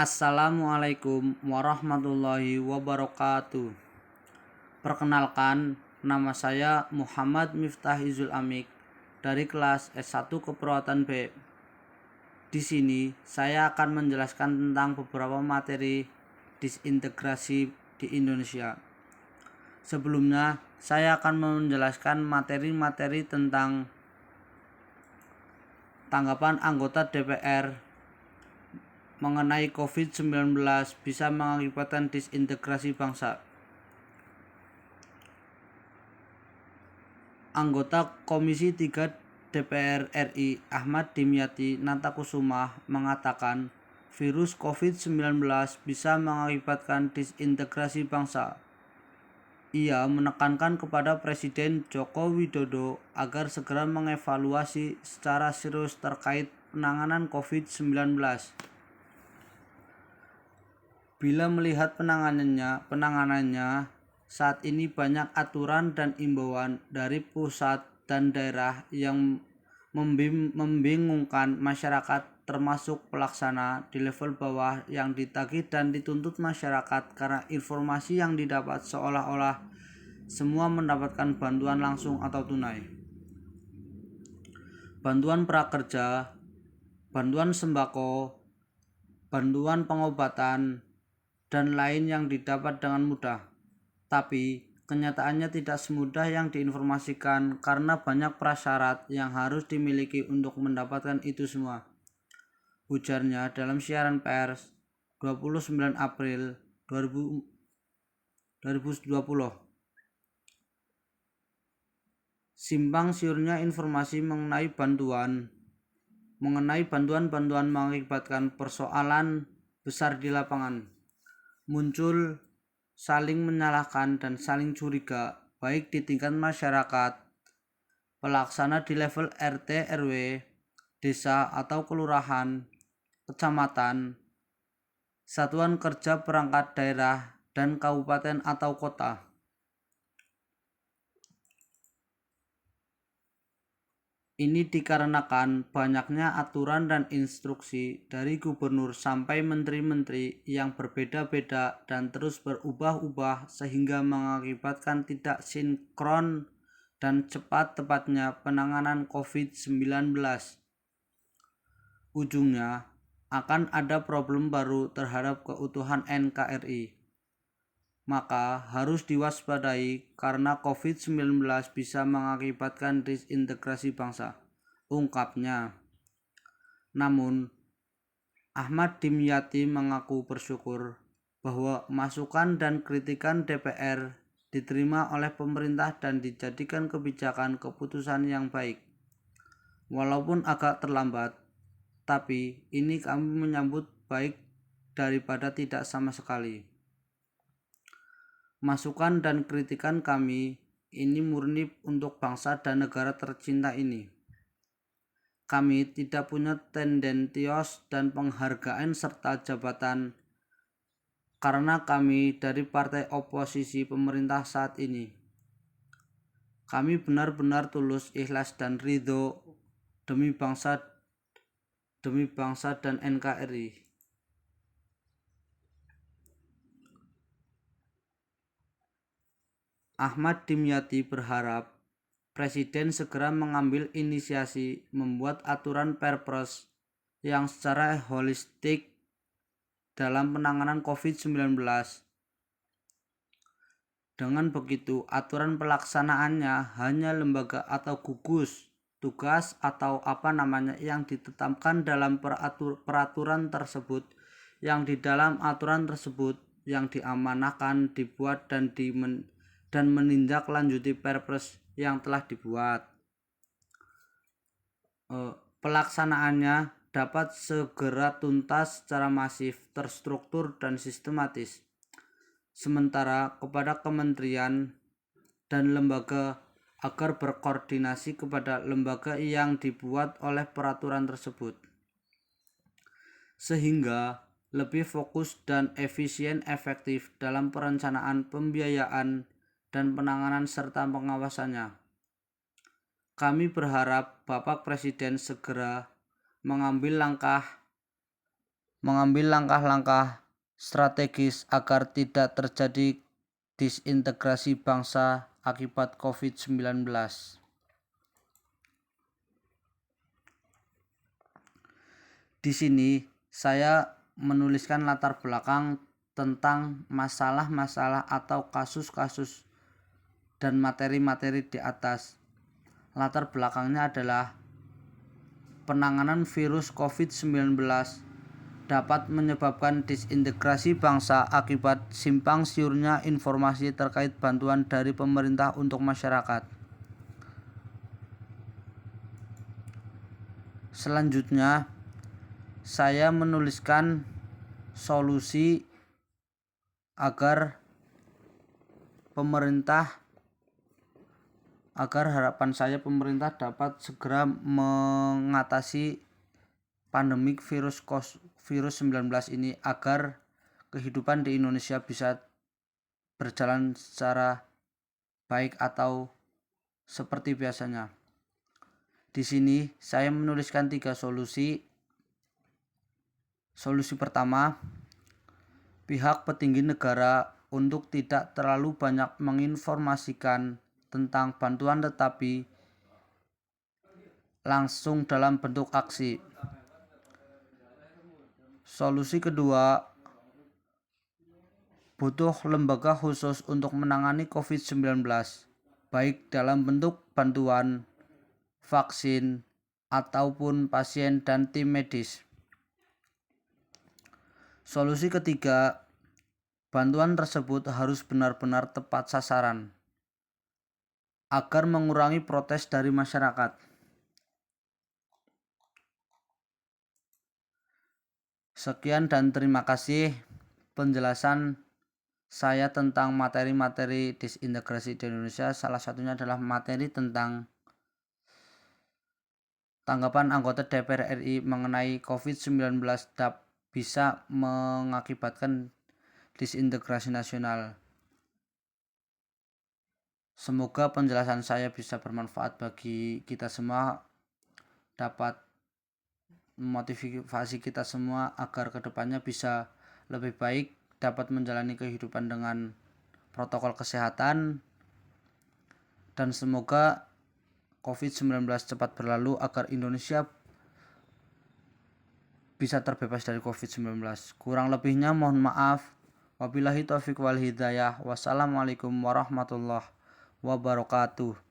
Assalamualaikum warahmatullahi wabarakatuh. Perkenalkan, nama saya Muhammad Miftah Izul Amik dari kelas S1 Keperawatan B. Di sini saya akan menjelaskan tentang beberapa materi disintegrasi di Indonesia. Sebelumnya, saya akan menjelaskan materi-materi tentang tanggapan anggota DPR mengenai COVID-19 bisa mengakibatkan disintegrasi bangsa. Anggota Komisi 3 DPR RI Ahmad Dimyati Natakusuma mengatakan virus COVID-19 bisa mengakibatkan disintegrasi bangsa. Ia menekankan kepada Presiden Joko Widodo agar segera mengevaluasi secara serius terkait penanganan COVID-19. Bila melihat penanganannya saat ini banyak aturan dan imbauan dari pusat dan daerah yang membingungkan masyarakat, termasuk pelaksana di level bawah yang ditagih dan dituntut masyarakat karena informasi yang didapat seolah-olah semua mendapatkan bantuan langsung atau tunai. Bantuan prakerja, bantuan sembako, bantuan pengobatan, dan lain yang didapat dengan mudah. Tapi kenyataannya tidak semudah yang diinformasikan karena banyak prasyarat yang harus dimiliki untuk mendapatkan itu semua. Ujarnya dalam siaran pers 29 April 2020. Simpang siurnya informasi mengenai bantuan mengakibatkan persoalan besar di lapangan. Muncul saling menyalahkan dan saling curiga, baik di tingkat masyarakat, pelaksana di level RT RW, desa atau kelurahan, kecamatan, satuan kerja perangkat daerah, dan kabupaten atau kota. Ini dikarenakan banyaknya aturan dan instruksi dari gubernur sampai menteri-menteri yang berbeda-beda dan terus berubah-ubah sehingga mengakibatkan tidak sinkron dan cepat-tepatnya penanganan COVID-19. Ujungnya akan ada problem baru terhadap keutuhan NKRI. Maka harus diwaspadai karena COVID-19 bisa mengakibatkan disintegrasi bangsa, ungkapnya. Namun, Ahmad Dimyati mengaku bersyukur bahwa masukan dan kritikan DPR diterima oleh pemerintah dan dijadikan kebijakan keputusan yang baik. Walaupun agak terlambat, tapi ini kami menyambut baik daripada tidak sama sekali. Masukan dan kritikan kami ini murni untuk bangsa dan negara tercinta ini. Kami tidak punya tendensius dan penghargaan serta jabatan karena kami dari partai oposisi pemerintah saat ini. Kami benar-benar tulus, ikhlas dan ridho demi bangsa dan NKRI. Ahmad Dimyati berharap Presiden segera mengambil inisiasi membuat aturan Perpres yang secara holistik dalam penanganan COVID-19. Dengan begitu, aturan pelaksanaannya hanya lembaga atau gugus tugas atau yang ditetapkan dalam peraturan tersebut, yang di dalam aturan tersebut yang diamanahkan dibuat dan menindaklanjuti Perpres yang telah dibuat. Pelaksanaannya dapat segera tuntas secara masif, terstruktur dan sistematis. Sementara kepada kementerian dan lembaga agar berkoordinasi kepada lembaga yang dibuat oleh peraturan tersebut, sehingga lebih fokus dan efisien-efektif dalam perencanaan, pembiayaan, dan penanganan serta pengawasannya. Kami berharap Bapak Presiden segera mengambil langkah mengambil langkah-langkah strategis agar tidak terjadi disintegrasi bangsa akibat COVID-19. Di sini saya menuliskan latar belakang tentang masalah-masalah atau kasus-kasus dan materi-materi di atas. Latar belakangnya adalah penanganan virus COVID-19 dapat menyebabkan disintegrasi bangsa akibat simpang siurnya informasi terkait bantuan dari pemerintah untuk masyarakat. Selanjutnya, saya menuliskan solusi agar harapan saya pemerintah dapat segera mengatasi pandemik virus 19 ini agar kehidupan di Indonesia bisa berjalan secara baik atau seperti biasanya. Di sini saya menuliskan 3 solusi. Solusi pertama, pihak petinggi negara untuk tidak terlalu banyak menginformasikan tentang bantuan tetapi langsung dalam bentuk aksi. Solusi kedua, butuh lembaga khusus untuk menangani COVID-19, baik dalam bentuk bantuan, vaksin, ataupun pasien dan tim medis. Solusi ketiga, bantuan tersebut harus benar-benar tepat sasaran agar mengurangi protes dari masyarakat. Sekian dan terima kasih penjelasan saya tentang materi-materi disintegrasi di Indonesia. Salah satunya adalah materi tentang tanggapan anggota DPR RI mengenai COVID-19 bisa mengakibatkan disintegrasi nasional. Semoga penjelasan saya bisa bermanfaat bagi kita semua, dapat memotivasi kita semua agar kedepannya bisa lebih baik, dapat menjalani kehidupan dengan protokol kesehatan, dan semoga COVID-19 cepat berlalu agar Indonesia bisa terbebas dari COVID-19. Kurang lebihnya mohon maaf. Wabillahi taufiq wal hidayah. Wassalamualaikum warahmatullahi wabarakatuh.